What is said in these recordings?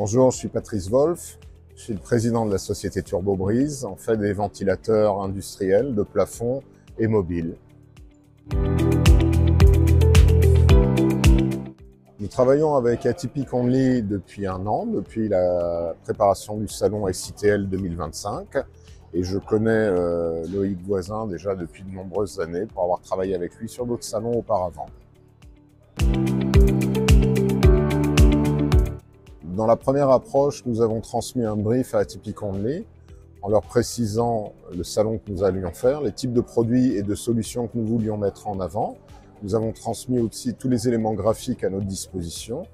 Bonjour, je suis Patrice Wolf, je suis le président de la société Turbobrise. On fait des ventilateurs industriels de plafond et mobiles. Nous travaillons avec Atypic Only depuis un an, depuis la préparation du salon SITL 2025. Et je connais Loïc Voisin déjà depuis de nombreuses années pour avoir travaillé avec lui sur d'autres salons auparavant. Dans la première approche, nous avons transmis un brief à Atypic Only en leur précisant le salon que nous allions faire, les types de produits et de solutions que nous voulions mettre en avant. Nous avons transmis aussi tous les éléments graphiques à notre disposition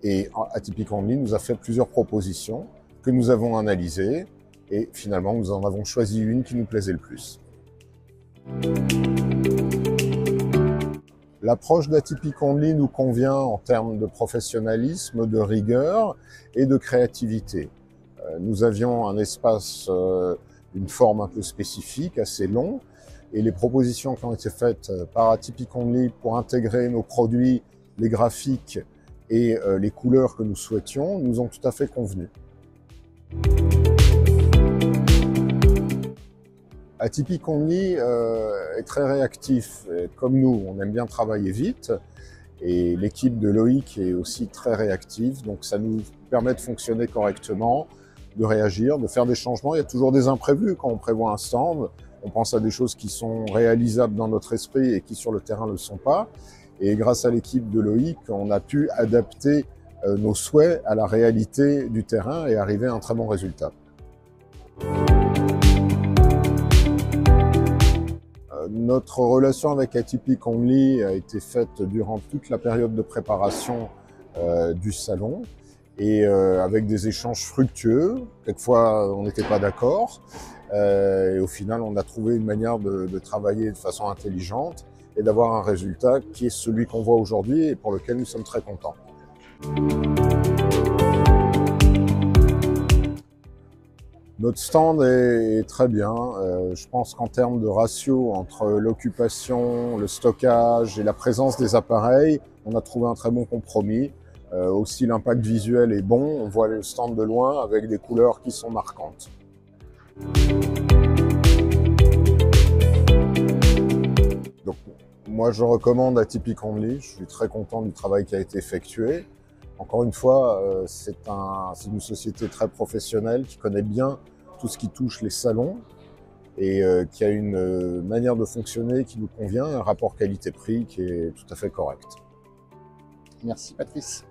et Atypic Only nous a fait plusieurs propositions que nous avons analysées et finalement nous en avons choisi une qui nous plaisait le plus. L'approche d'Atypic Only nous convient en termes de professionnalisme, de rigueur et de créativité. Nous avions un espace d'une forme un peu spécifique, assez long, et les propositions qui ont été faites par Atypic Only pour intégrer nos produits, les graphiques et les couleurs que nous souhaitions, nous ont tout à fait convenu. Atypic Only est très réactif, comme nous, on aime bien travailler vite et l'équipe de Loïc est aussi très réactive, donc ça nous permet de fonctionner correctement, de réagir, de faire des changements. Il y a toujours des imprévus quand on prévoit un stand, on pense à des choses qui sont réalisables dans notre esprit et qui sur le terrain ne le sont pas. Et grâce à l'équipe de Loïc, on a pu adapter nos souhaits à la réalité du terrain et arriver à un très bon résultat. Notre relation avec Atypic Only a été faite durant toute la période de préparation du salon et avec des échanges fructueux. Quelquefois, on n'était pas d'accord et au final, on a trouvé une manière de travailler de façon intelligente et d'avoir un résultat qui est celui qu'on voit aujourd'hui et pour lequel nous sommes très contents. Notre stand est très bien. Je pense qu'en termes de ratio entre l'occupation, le stockage et la présence des appareils, on a trouvé un très bon compromis. Aussi, l'impact visuel est bon. On voit le stand de loin avec des couleurs qui sont marquantes. Donc, moi, je recommande Atypic Only. Je suis très content du travail qui a été effectué. Encore une fois, c'est une société très professionnelle qui connaît bien tout ce qui touche les salons et qui a une manière de fonctionner qui nous convient, un rapport qualité-prix qui est tout à fait correct. Merci Patrice.